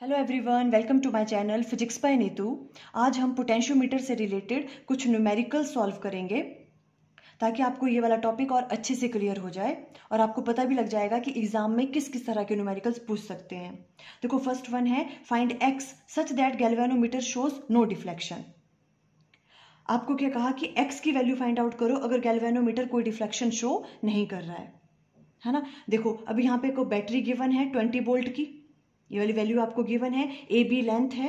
Hello everyone, welcome to my channel physics by Neetu. आज हम potentiometer से रिलेटेड कुछ न्यूमेरिकल सॉल्व करेंगे ताकि आपको ये वाला टॉपिक और अच्छे से क्लियर हो जाए और आपको पता भी लग जाएगा कि एग्जाम में किस किस तरह के न्यूमेरिकल्स पूछ सकते हैं। देखो, फर्स्ट वन है find x such that galvanometer shows no deflection. आपको क्या कहा कि एक्स की वैल्यू फाइंड आउट करो अगर गैल्वेनोमीटर कोई डिफ्लेक्शन शो नहीं कर रहा है ना। देखो, अभी यहाँ पे कोई बैटरी गिवन है 20 वोल्ट की, ये वाली वैल्यू आपको गिवन है। ए बी लेंथ है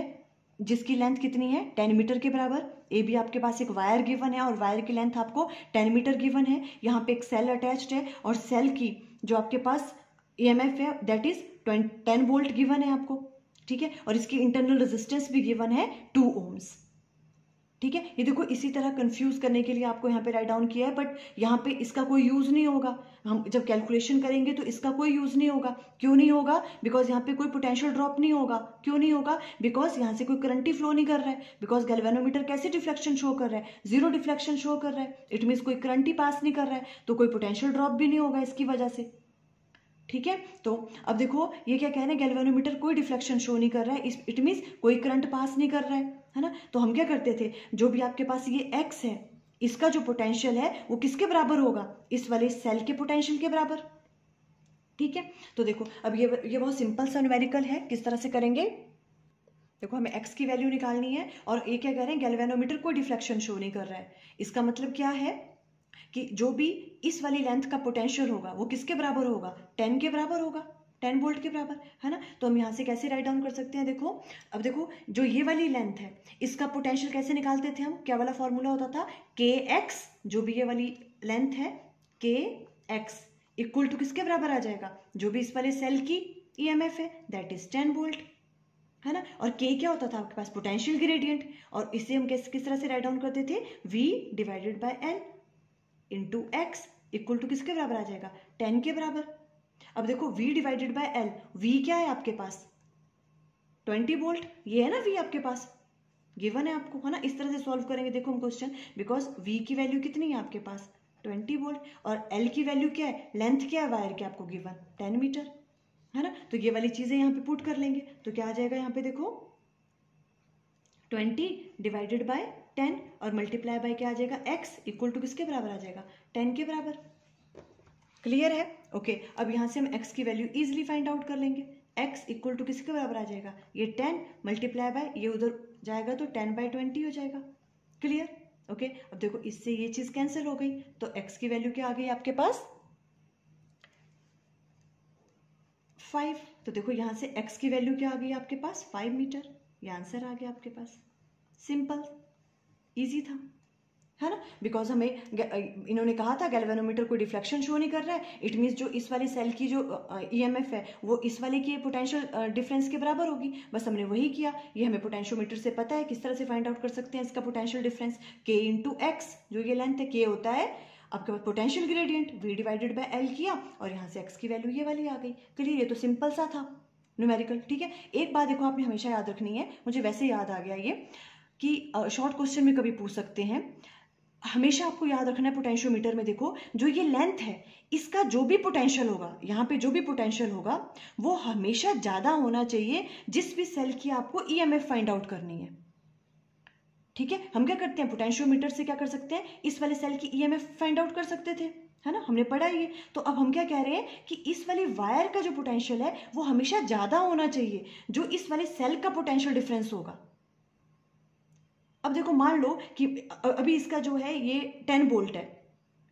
जिसकी लेंथ कितनी है 10 मीटर के बराबर। ए बी आपके पास एक वायर गिवन है और वायर की लेंथ आपको 10 मीटर गिवन है। यहाँ पे एक सेल अटैच्ड है और सेल की जो आपके पास ईएमएफ है दैट इज 10 वोल्ट गिवन है आपको, ठीक है। और इसकी इंटरनल रेजिस्टेंस भी गिवन है 2 ओम्स, ठीक है। ये देखो, इसी तरह कंफ्यूज करने के लिए आपको यहाँ पे राइट डाउन किया है, बट यहाँ पे इसका कोई यूज नहीं होगा। हम जब कैलकुलेशन करेंगे तो इसका कोई यूज नहीं होगा। क्यों नहीं होगा? बिकॉज यहाँ पे कोई पोटेंशियल ड्रॉप नहीं होगा। क्यों नहीं होगा? बिकॉज यहाँ से कोई करंट ही फ्लो नहीं कर रहा है। बिकॉज गैल्वेनोमीटर कैसे डिफ्लेक्शन शो कर रहा है? जीरो डिफ्लेक्शन शो कर रहा है। इट मीन्स कोई करंट ही पास नहीं कर रहा है, तो कोई पोटेंशियल ड्रॉप भी नहीं होगा इसकी वजह से, ठीक है। तो अब देखो, ये क्या कह रहे हैं, गैल्वेनोमीटर कोई डिफ्लेक्शन शो नहीं कर रहा है, इट मीन्स कोई करंट पास नहीं कर रहा है ना। तो हम क्या करते थे, जो भी आपके पास ये एक्स है इसका जो पोटेंशियल है वो किसके बराबर होगा? इस वाले सेल के पोटेंशियल के बराबर, ठीक है। तो देखो, अब ये बहुत सिंपल सा न्यूमेरिकल है। किस तरह से करेंगे? देखो, हमें एक्स की वैल्यू निकालनी है और ये क्या कह रहे हैं, गैल्वेनोमीटर कोई डिफ्लेक्शन शो नहीं कर रहा है। इसका मतलब क्या है कि जो भी इस वाली लेंथ का पोटेंशियल होगा वो किसके बराबर होगा? 10 के बराबर होगा, 10 वोल्ट के बराबर, है ना। तो हम यहाँ से कैसे राइट डाउन कर सकते हैं? देखो, अब देखो, जो ये वाली लेंथ है इसका पोटेंशियल कैसे निकालते थे हम? क्या वाला फॉर्मूला होता था? के एक्स, जो भी ये वाली लेंथ है के एक्स इक्वल टू किसके बराबर आ जाएगा? जो भी इस वाले सेल की ईएमएफ है दैट इज 10 वोल्ट, है ना। और के क्या होता था आपके पास? Potential gradient. और इसे हम किस तरह से राइट डाउन करते थे? V divided by L into x equal to किसके बराबर आ जाएगा? 10 के बराबर। अब देखो, V divided by L, V क्या है आपके पास? 20 वोल्ट, ये है ना V आपके पास, गिवन है आपको, है ना। इस तरह से सॉल्व करेंगे देखो हम क्वेश्चन, बिकॉज V की वैल्यू कितनी है आपके पास? 20 वोल्ट, और L की वैल्यू क्या है, लेंथ क्या है वायर की आपको गिवन? 10 मीटर, है ना। तो ये वाली चीजें यहाँ पे पुट कर लेंगे तो क्या आ जाएगा यहाँ पे? देखो, 20 डिवाइडेड बाय 10 और मल्टीप्लाई बाय क्या आ जाएगा? x इक्वल टू किसके बराबर आ जाएगा? 10 के बराबर। क्लियर है? ओके। अब यहाँ से हम x की वैल्यू इजीली फाइंड आउट कर लेंगे। x इक्वल टू किसके बराबर आ जाएगा? ये 10 मल्टीप्लाई बाय ये उधर जाएगा तो 10 बाय 20 हो जाएगा। क्लियर? ओके। अब देखो, इससे ये चीज कैंसिल हो गई तो x की वैल्यू क्या आ गई आपके पास? 5। तो देखो, यहाँ से x की वैल्यू क्या आ गई आपके पास? 5 मीटर। ये आंसर आ गया आपके पास। सिंपल, इजी था, है ना। बिकॉज हमें इन्होंने कहा था गैल्वेनोमीटर कोई डिफ्लेक्शन शो नहीं कर रहा है, इट मीन्स जो इस वाले सेल की जो ईएमएफ है वो इस वाले की पोटेंशियल डिफरेंस के बराबर होगी। बस हमने वही किया। ये हमें पोटेंशियोमीटर से पता है किस तरह से फाइंड आउट कर सकते हैं इसका potential difference. K into X, जो ये लेंथ है के होता है आपके पास potential gradient, V divided by L किया और यहाँ से x की वैल्यू ये वाली आ गई। क्लियर? ये तो सिंपल सा था न्यूमेरिकल, ठीक है। एक बात देखो, आपने हमेशा याद रखनी है, मुझे वैसे याद आ गया ये कि शॉर्ट क्वेश्चन में कभी पूछ सकते हैं। हमेशा आपको याद रखना है पोटेंशियोमीटर में, देखो जो ये लेंथ है इसका जो भी पोटेंशियल होगा, यहाँ पे जो भी पोटेंशियल होगा वो हमेशा ज्यादा होना चाहिए जिस भी सेल की आपको ईएमएफ फाइंड आउट करनी है, ठीक है। हम क्या करते हैं, पोटेंशियोमीटर से क्या कर सकते हैं, इस वाले सेल की ईएमएफ फाइंड आउट कर सकते थे, है ना, हमने पढ़ा ये। तो अब हम क्या कह रहे हैं कि इस वाली वायर का जो पोटेंशियल है वो हमेशा ज्यादा होना चाहिए जो इस वाले सेल का पोटेंशियल डिफरेंस होगा। अब देखो, मान लो कि अभी इसका जो है ये 10 वोल्ट है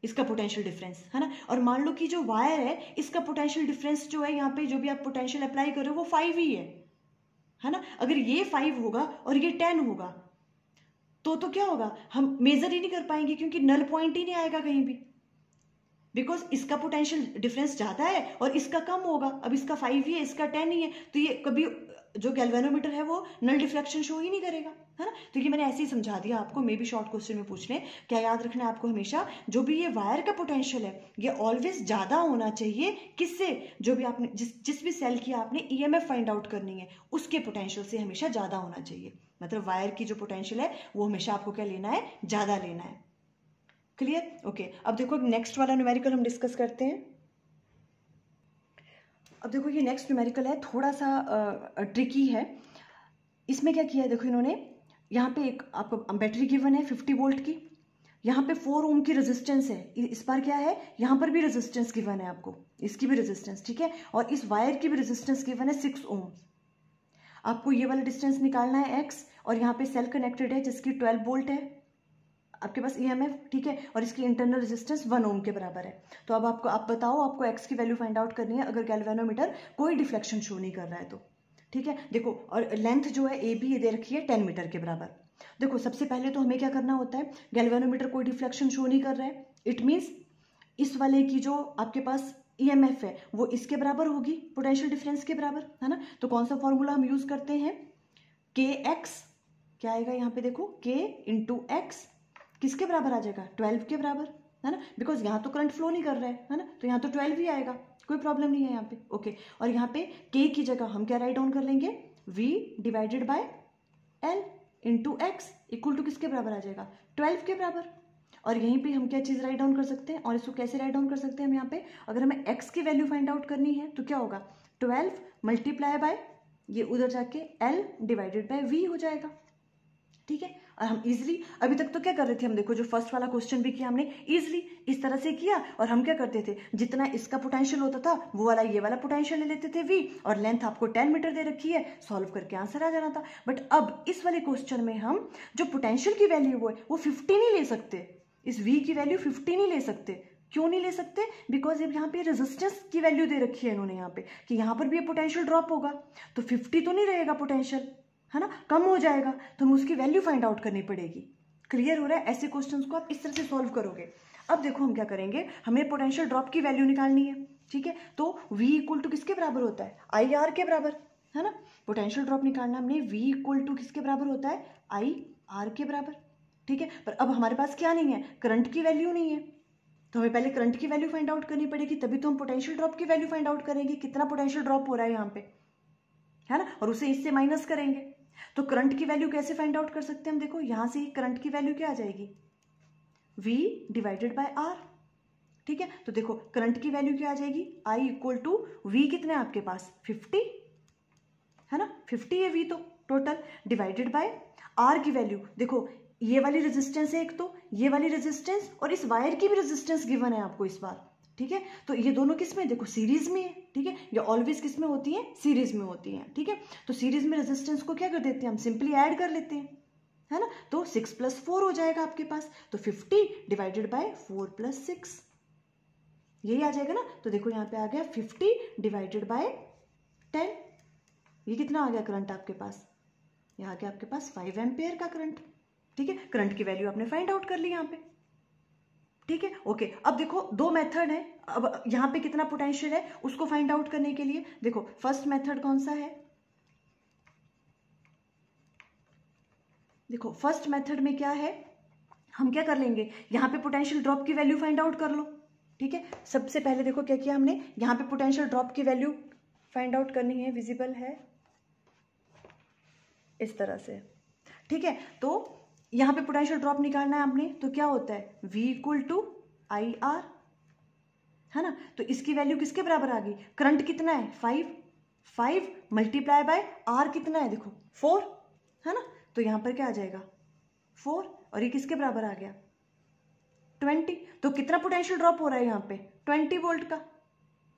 इसका पोटेंशियल डिफरेंस, है ना। और मान लो कि जो वायर है इसका पोटेंशियल डिफरेंस जो है यहाँ पे जो भी आप पोटेंशियल अप्लाई कर रहे हो वो 5 ही है ना। अगर ये 5 होगा और ये 10 होगा तो क्या होगा, हम मेजर ही नहीं कर पाएंगे क्योंकि नल पॉइंट ही नहीं आएगा कहीं भी, बिकॉज इसका पोटेंशियल डिफरेंस ज्यादा है और इसका कम होगा। अब इसका 5 ही है, इसका 10 ही है, तो ये कभी जो गैल्वेनोमीटर है वो नल डिफ्लेक्शन शो ही नहीं करेगा, है ना। तो ये मैंने ऐसे ही समझा दिया आपको, मे भी शॉर्ट क्वेश्चन में पूछ लें। क्या याद रखना है आपको, हमेशा जो भी ये वायर का पोटेंशियल है ये ऑलवेज ज्यादा होना चाहिए किससे, जो भी आपने जिस भी सेल की आपने ईएमएफ फाइंड आउट करनी है उसके पोटेंशियल से हमेशा ज्यादा होना चाहिए। मतलब वायर की जो पोटेंशियल है वो हमेशा आपको क्या लेना है, ज्यादा लेना है। क्लियर? ओके। अब देखो, नेक्स्ट वाला न्यूमेरिकल हम डिस्कस करते हैं। अब देखो ये नेक्स्ट न्यूमेरिकल है, थोड़ा सा ट्रिकी है। इसमें क्या किया है देखो इन्होंने, यहाँ पे एक आपको बैटरी गिवन है 50 वोल्ट की, यहाँ पे 4 ओम की रेजिस्टेंस है, इस बार क्या है यहाँ पर भी रेजिस्टेंस गिवन है आपको, इसकी भी रेजिस्टेंस, ठीक है, और इस वायर की भी रेजिस्टेंस गिवन है 6 ओम। आपको ये वाला डिस्टेंस निकालना है x, और यहाँ पे सेल कनेक्टेड है जिसकी 12 वोल्ट है आपके पास EMF, ठीक है, और इसकी इंटरनल रेजिस्टेंस 1 ओम के बराबर है। तो अब आप बताओ, आपको x की वैल्यू फाइंड आउट करनी है अगर गैल्वेनोमीटर कोई डिफ्लेक्शन शो नहीं कर रहा है तो, ठीक है। देखो और लेंथ जो है AB ये दे रखी है 10 मीटर के बराबर। देखो सबसे पहले तो हमें क्या करना होता है, गैल्वेनोमीटर कोई डिफ्लेक्शन शो नहीं कर रहा है, इट मीन्स इस वाले की जो आपके पास EMF है वो इसके बराबर होगी, पोटेंशियल डिफरेंस के बराबर, है ना। तो कौन सा फॉर्मूला हम यूज करते हैं, KX, क्या आएगा यहाँ पे देखो K इंटू एक्स, किसके बराबर आ जाएगा 12 के बराबर, है ना, बिकॉज यहाँ तो करंट फ्लो नहीं कर रहा है ना, तो यहाँ तो 12 ही आएगा, कोई प्रॉब्लम नहीं है यहाँ पे, ओके। और यहाँ पे K की जगह हम क्या राइट डाउन कर लेंगे, V divided by L into x equal to किसके बराबर आ जाएगा 12 के बराबर। और यहीं पे हम क्या चीज़ राइट डाउन कर सकते हैं, और इसको कैसे राइट डाउन कर सकते हैं हम यहाँ पे, अगर हमें x की वैल्यू फाइंड आउट करनी है तो क्या होगा 12 मल्टीप्लाई बाय ये उधर जाके L डिवाइडेड बाय V हो जाएगा, ठीक है। और हम इजीली अभी तक तो क्या कर रहे थे हम, देखो जो फर्स्ट वाला क्वेश्चन भी किया हमने इजीली इस तरह से किया, और हम क्या करते थे जितना इसका पोटेंशियल होता था वो वाला ये वाला पोटेंशियल ले लेते थे V, और लेंथ आपको 10 मीटर दे रखी है, सॉल्व करके आंसर आ जाना था। बट अब इस वाले क्वेश्चन में हम जो पोटेंशियल की वैल्यू है वो 50 नहीं ले सकते, इस V की वैल्यू 50 नहीं ले सकते। क्यों नहीं ले सकते, बिकॉज अब यहाँ पे रेजिस्टेंस की वैल्यू दे रखी है इन्होंने यहाँ पे कि यहाँ पर भी पोटेंशियल ड्रॉप होगा, तो 50 तो नहीं रहेगा पोटेंशियल, है ना, कम हो जाएगा, तो हमें उसकी वैल्यू फाइंड आउट करनी पड़ेगी। क्लियर हो रहा है, ऐसे क्वेश्चंस को आप इस तरह से सॉल्व करोगे। अब देखो हम क्या करेंगे, हमें पोटेंशियल ड्रॉप की वैल्यू निकालनी है, ठीक है, तो V इक्वल टू किसके बराबर होता है IR के बराबर, है ना। पोटेंशियल ड्रॉप निकालना हमने, V इक्वल टू किसके बराबर होता है IR के बराबर, ठीक है। पर अब हमारे पास क्या नहीं है, करंट की वैल्यू नहीं है, तो हमें पहले करंट की वैल्यू फाइंड आउट करनी पड़ेगी, तभी तो हम पोटेंशियल ड्रॉप की वैल्यू फाइंड आउट करेंगे, कितना पोटेंशियल ड्रॉप हो रहा है यहाँ पे, है ना, और उसे इससे माइनस करेंगे। तो करंट की वैल्यू कैसे फाइंड आउट कर सकते हैं हम, देखो यहां से ही करंट की वैल्यू क्या आ जाएगी V डिवाइडेड बाय R, ठीक है। तो देखो करंट की वैल्यू क्या आ जाएगी, I इक्वल टू V कितना है आपके पास 50, है ना, 50 है V तो टोटल, डिवाइडेड बाय R की वैल्यू, देखो ये वाली रेजिस्टेंस है एक, तो ये वाली रेजिस्टेंस और इस वायर की भी रेजिस्टेंस गिवन है आपको इस बार, ठीक है। तो ये दोनों किस में, देखो सीरीज में है, ठीक है, ये ऑलवेज किस में होती है, सीरीज में होती है, ठीक है। तो सीरीज में रेजिस्टेंस को क्या कर देते हैं हम, सिंपली ऐड कर लेते हैं, है ना, तो 6 + 4 हो जाएगा आपके पास, तो 50 डिवाइडेड बाय 4 + 6 यही आ जाएगा ना। तो देखो यहाँ पे आ गया 50 डिवाइडेड बाय 10, ये कितना आ गया करंट आपके पास, यहाँ आ गया आपके पास 5 एम्पेयर का करंट, ठीक है। करंट की वैल्यू आपने फाइंड आउट कर ली यहाँ पे, ठीक है, ओके। अब देखो दो मेथड है, अब यहाँ पे कितना पोटेंशियल है उसको फाइंड आउट करने के लिए, देखो फर्स्ट मेथड कौन सा है, देखो फर्स्ट मेथड में क्या है, हम क्या कर लेंगे, यहाँ पे पोटेंशियल ड्रॉप की वैल्यू फाइंड आउट कर लो, ठीक है। सबसे पहले देखो क्या किया हमने, यहाँ पे पोटेंशियल ड्रॉप की वैल्यू फाइंड आउट करनी है, विजिबल है इस तरह से, ठीक है। तो यहाँ पे पोटेंशियल ड्रॉप निकालना है आपने, तो क्या होता है V इक्वल टू IR, है ना, तो इसकी वैल्यू किसके बराबर आ गई, करंट कितना है 5 मल्टीप्लाई बाय R कितना है देखो 4, है ना, तो यहाँ पर क्या आ जाएगा 4, और ये किसके बराबर आ गया 20। तो कितना पोटेंशियल ड्रॉप हो रहा है यहाँ पे 20 वोल्ट का,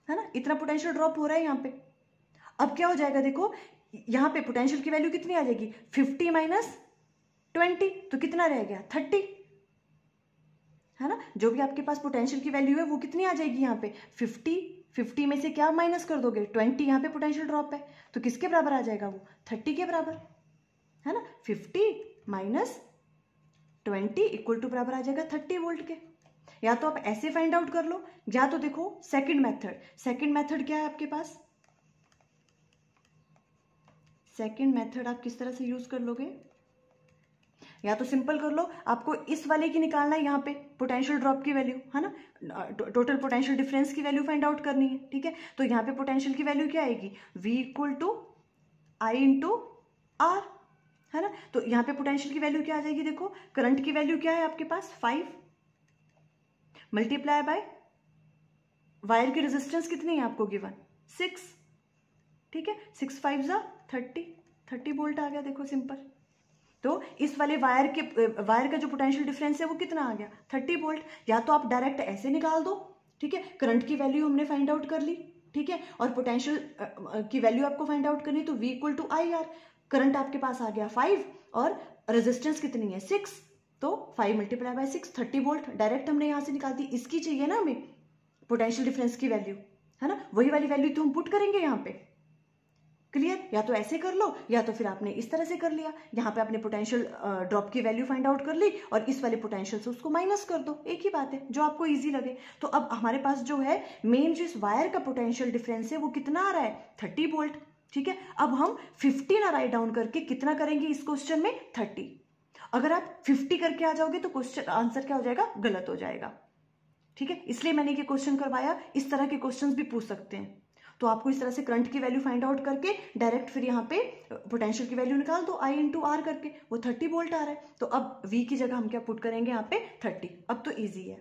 है ना, इतना पोटेंशियल ड्रॉप हो रहा है यहाँ पे। अब क्या हो जाएगा देखो, यहाँ पे पोटेंशियल की वैल्यू कितनी आ जाएगी 50 माइनस 20, तो कितना रह गया 30, है ना, जो भी आपके पास पोटेंशियल की वैल्यू है वो कितनी आ जाएगी यहाँ पे 50 में से क्या माइनस कर दोगे 20, यहाँ पे पोटेंशियल ड्रॉप है तो किसके बराबर आ जाएगा वो 30 के बराबर, है ना, 50 माइनस 20 इक्वल टू बराबर आ जाएगा 30 वोल्ट के। या तो आप ऐसे फाइंड आउट कर लो, या तो देखो सेकंड मेथड क्या है आपके पास, सेकंड मेथड आप किस तरह से यूज कर लोगे, या तो सिंपल कर लो, आपको इस वाले की निकालना है यहाँ पे पोटेंशियल ड्रॉप की वैल्यू, है ना, टोटल पोटेंशियल डिफरेंस की वैल्यू फाइंड आउट करनी है, ठीक है। तो यहाँ पे पोटेंशियल की वैल्यू क्या आएगी V equal to I into R, है ना, तो यहाँ पे पोटेंशियल की वैल्यू क्या आ जाएगी, देखो करंट की वैल्यू क्या है आपके पास 5 मल्टीप्लाई बाय वायर की रेजिस्टेंस कितनी है आपको गिवन 6, ठीक है, 6 5 जा 30 वोल्ट आ गया, देखो सिंपल। तो इस वाले वायर का जो पोटेंशियल डिफरेंस है वो कितना आ गया, 30 वोल्ट। या तो आप डायरेक्ट ऐसे निकाल दो, ठीक है, करंट की वैल्यू हमने फाइंड आउट कर ली, ठीक है, और पोटेंशियल की वैल्यू आपको फाइंड आउट करनी, तो V equal to IR। Current आपके पास आ गया 5 और रेजिस्टेंस कितनी है 6, तो 5 मल्टीप्लाई बाय 6 30 वोल्ट डायरेक्ट हमने यहां से निकाल दी। इसकी चाहिए ना हमें पोटेंशियल डिफरेंस की वैल्यू, है ना, वही वाली वैल्यू तो हम पुट करेंगे यहाँ पे। क्लियर? या तो ऐसे कर लो या तो फिर आपने इस तरह से कर लिया, यहाँ पे आपने पोटेंशियल ड्रॉप की वैल्यू फाइंड आउट कर ली और इस वाले पोटेंशियल से उसको माइनस कर दो, एक ही बात है, जो आपको इजी लगे। तो अब हमारे पास जो है मेन जो इस वायर का पोटेंशियल डिफरेंस है वो कितना आ रहा है 30 वोल्ट, ठीक है। अब हम 50 ना राइट डाउन करके कितना करेंगे इस क्वेश्चन में 30। अगर आप 50 करके आ जाओगे तो क्वेश्चन आंसर क्या हो जाएगा, गलत हो जाएगा, ठीक है। इसलिए मैंने ये क्वेश्चन करवाया, इस तरह के क्वेश्चंस भी पूछ सकते हैं। तो आपको इस तरह से करंट की वैल्यू फाइंड आउट करके डायरेक्ट फिर यहाँ पे पोटेंशियल की वैल्यू निकाल दो, I इंटू आर करके, वो 30 वोल्ट आ रहा है। तो अब V की जगह हम क्या पुट करेंगे यहाँ पे 30। अब तो इजी है,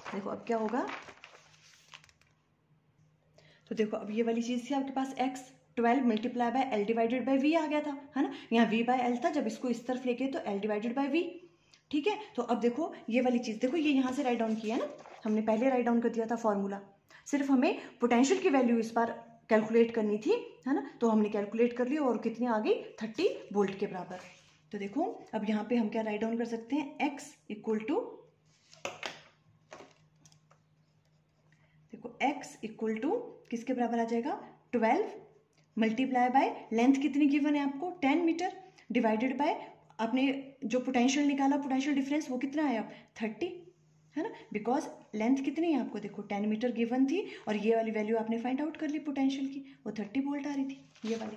देखो अब क्या होगा। तो देखो अब ये वाली चीज थी आपके पास x 12 multiply by L divided by V आ गया था, है ना, यहाँ V बाय L था, जब इसको इस तरफ लेके तो L डिवाइडेड बाय V, ठीक है। तो अब देखो ये वाली चीज, देखो ये यहाँ से राइट डाउन किया ना, हमने पहले राइट डाउन कर दिया था फॉर्मूला, सिर्फ हमें पोटेंशियल की वैल्यू इस बार कैलकुलेट करनी थी, है ना, तो हमने कैलकुलेट कर ली और कितनी आ गई 30 वोल्ट के बराबर। तो देखो अब यहाँ पे हम क्या राइट डाउन कर सकते हैं, x इक्वल टू, देखो x इक्वल टू किसके बराबर आ जाएगा 12 मल्टीप्लाई बाय लेंथ कितनी गिवन है आपको 10 मीटर डिवाइडेड बाय आपने जो पोटेंशियल निकाला पोटेंशियल डिफरेंस वो कितना आया 30, है ना, बिकॉज लेंथ कितनी है आपको देखो 10 मीटर गिवन थी और ये वाली वैल्यू आपने फाइंड आउट कर ली पोटेंशियल की, वो 30 वोल्ट आ रही थी ये वाली।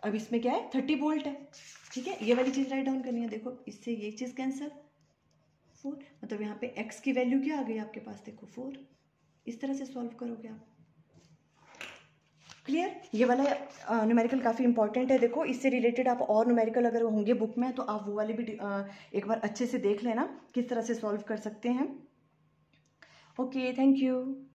अब इसमें क्या है 30 वोल्ट है, ठीक है, ये वाली चीज राइट डाउन करनी है। देखो इससे ये चीज कैंसिल, 4, मतलब यहाँ पे x की वैल्यू क्या आ गई आपके पास, देखो 4। इस तरह से सॉल्व करोगे आप। क्लियर? ये वाला न्यूमेरिकल काफ़ी इंपॉर्टेंट है, देखो इससे रिलेटेड आप और न्यूमेरिकल अगर होंगे बुक में तो आप वो वाले भी एक बार अच्छे से देख लेना किस तरह से सॉल्व कर सकते हैं। Okay, thank you.